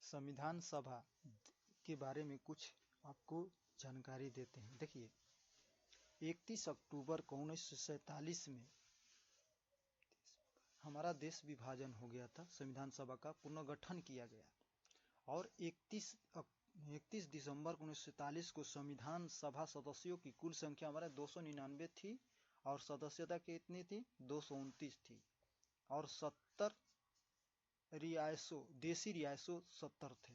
संविधान सभा के बारे में कुछ आपको जानकारी देते हैं। देखिए 31 अक्टूबर को 1947 में हमारा देश विभाजन हो गया था, संविधान सभा का पुनर्गठन किया गया और 31 दिसंबर 1947 को संविधान सभा सदस्यों की कुल संख्या हमारे 299 थी और सदस्यता कितनी थी 229 थी और 70 देशी रियासतों 70 थे।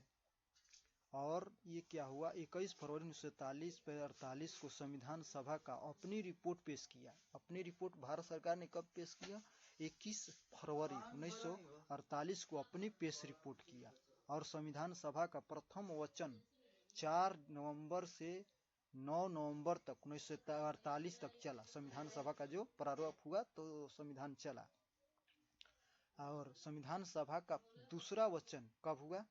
और ये क्या हुआ 21 फरवरी 1948 को संविधान सभा का अपनी रिपोर्ट पेश किया। अपनी रिपोर्ट भारत सरकार ने कब पेश किया 21 फरवरी 1948 को अपनी पेश रिपोर्ट किया और संविधान सभा का प्रथम वचन 4 नवंबर से 9 नवंबर तक 1948 तक चला। संविधान सभा का जो प्रारंभ हुआ तो संविधान चला और संविधान सभा का दूसरा वचन कब हुआ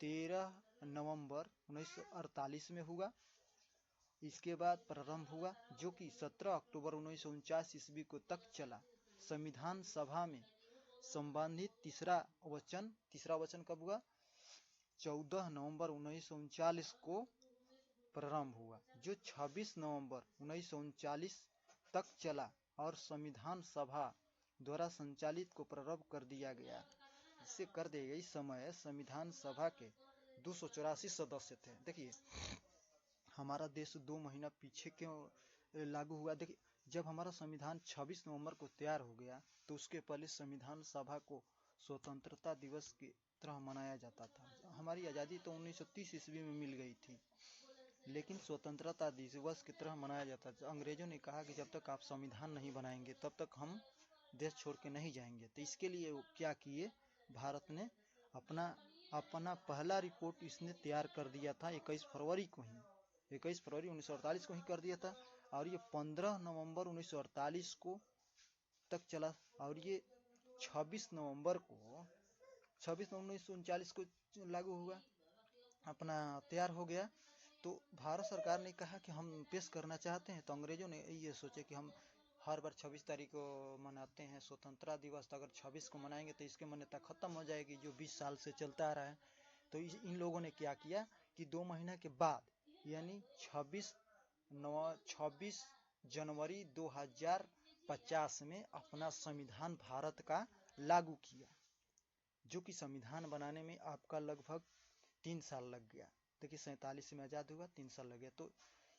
13 नवंबर 1948 में हुआ। इसके बाद प्रारंभ हुआ जो कि 17 अक्टूबर 1949 ईस्वी को तक चला। संविधान सभा में संबंधित तीसरा वचन कब हुआ 14 नवंबर 1939 को प्रारंभ हुआ जो 26 नवंबर 1939 तक चला और संविधान सभा द्वारा संचालित को प्रारंभ कर दिया गया। इससे कर दिए गए समय संविधान सभा के 284 सदस्य थे। देखिए हमारा देश 2 महीना पीछे क्यों लागू हुआ। देखिए जब हमारा संविधान 26 नवंबर को तैयार हो गया तो उसके पहले संविधान सभा को स्वतंत्रता दिवस की तरह मनाया जाता था। हमारी आज़ादी तो 1930 ईस्वी में मिल गई थी लेकिन स्वतंत्रता दिवस की तरह मनाया जाता था। अंग्रेजों ने कहा कि जब तक आप संविधान नहीं बनाएंगे तब तक हम देश छोड़ के नहीं जाएंगे। तो इसके लिए वो क्या किए भारत ने अपना पहला रिपोर्ट इसने तैयार कर दिया था 21 फरवरी 1948 को ही कर दिया था और ये 15 नवंबर 1948 को तक चला और ये 26 नवंबर 1939 को लागू हुआ अपना तैयार हो गया। तो भारत सरकार ने कहा कि हम पेश करना चाहते हैं तो अंग्रेजों ने ये सोचे कि हम हर बार 26 तारीख को मनाते हैं स्वतंत्रता दिवस, तो अगर 26 को मनाएंगे तो इसकी मान्यता खत्म हो जाएगी जो 20 साल से चलता आ रहा है। तो इन लोगों ने क्या किया कि 2 महीना के बाद यानी 26 जनवरी 2050 में अपना संविधान भारत का लागू किया जो कि संविधान बनाने में आपका लगभग 3 साल लग गया। देखिए 47 में आज़ाद हुआ 3 साल लग गया तो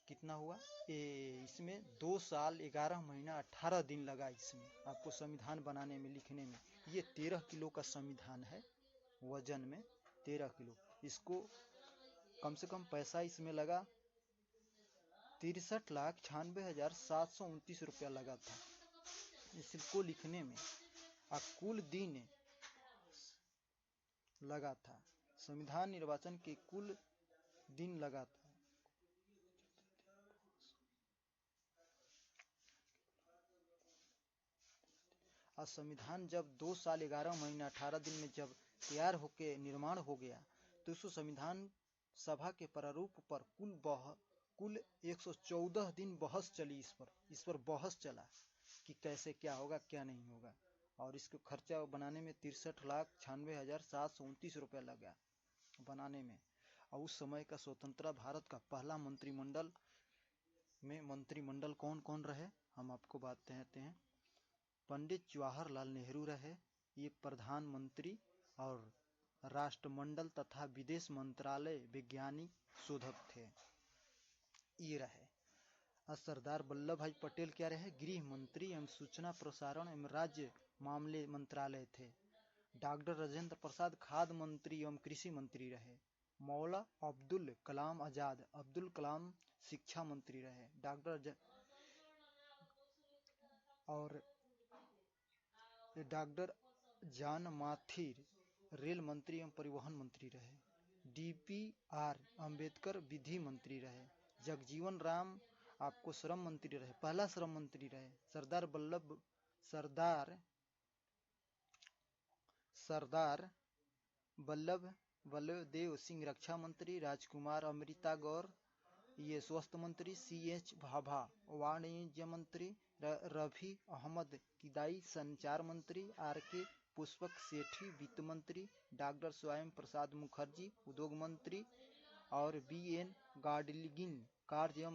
कितना हुआ इसमें 2 साल 11 महीना 18 दिन लगा इसमें आपको संविधान बनाने में लिखने में। ये 13 किलो का संविधान है, वजन में 13 किलो। इसको कम से कम पैसा इसमें लगा 63,96,729 रुपया लगा था इसको लिखने में और कुल दिन लगा था। संविधान निर्वाचन के कुल दिन लगा था और संविधान जब 2 साल 11 महीना 18 दिन में जब तैयार होके निर्माण हो गया तो उसको संविधान सभा के प्रारूप पर कुल 114 दिन बहस चली। इस पर बहस चला कि कैसे क्या होगा क्या नहीं होगा और इसको खर्चा बनाने में 63,96,729 रुपया लगा बनाने में। और उस समय का स्वतंत्र भारत का पहला मंत्रिमंडल कौन कौन रहे हम आपको बात कहते हैं। पंडित जवाहरलाल नेहरू रहे, ये प्रधानमंत्री और राष्ट्रमंडल तथा विदेश मंत्रालय वैज्ञानिक शोधक थे ये रहे। और सरदार वल्लभ भाई पटेल क्या रहे गृह मंत्री एवं सूचना प्रसारण एवं राज्य मामले मंत्रालय थे। डॉक्टर राजेंद्र प्रसाद खाद्य मंत्री एवं कृषि मंत्री रहे। मौला अब्दुल कलाम आजाद अब्दुल कलाम शिक्षा मंत्री रहे। डॉक्टर जॉन माथिर रेल मंत्री एवं परिवहन मंत्री रहे। DPR अंबेडकर विधि मंत्री रहे। जगजीवन राम आपको श्रम मंत्री रहे, पहला श्रम मंत्री रहे। सरदार वल्लभ देव सिंह रक्षा मंत्री। राजकुमार अमृता गौर ये स्वास्थ्य मंत्री। CH भाभा वाणिज्य मंत्री। रफी अहमद किदाई संचार मंत्री। RK पुष्पक सेठी वित्त मंत्री, डॉक्टर श्याम प्रसाद मुखर्जी उद्योग मंत्री और बी एन गाडगिल कार्य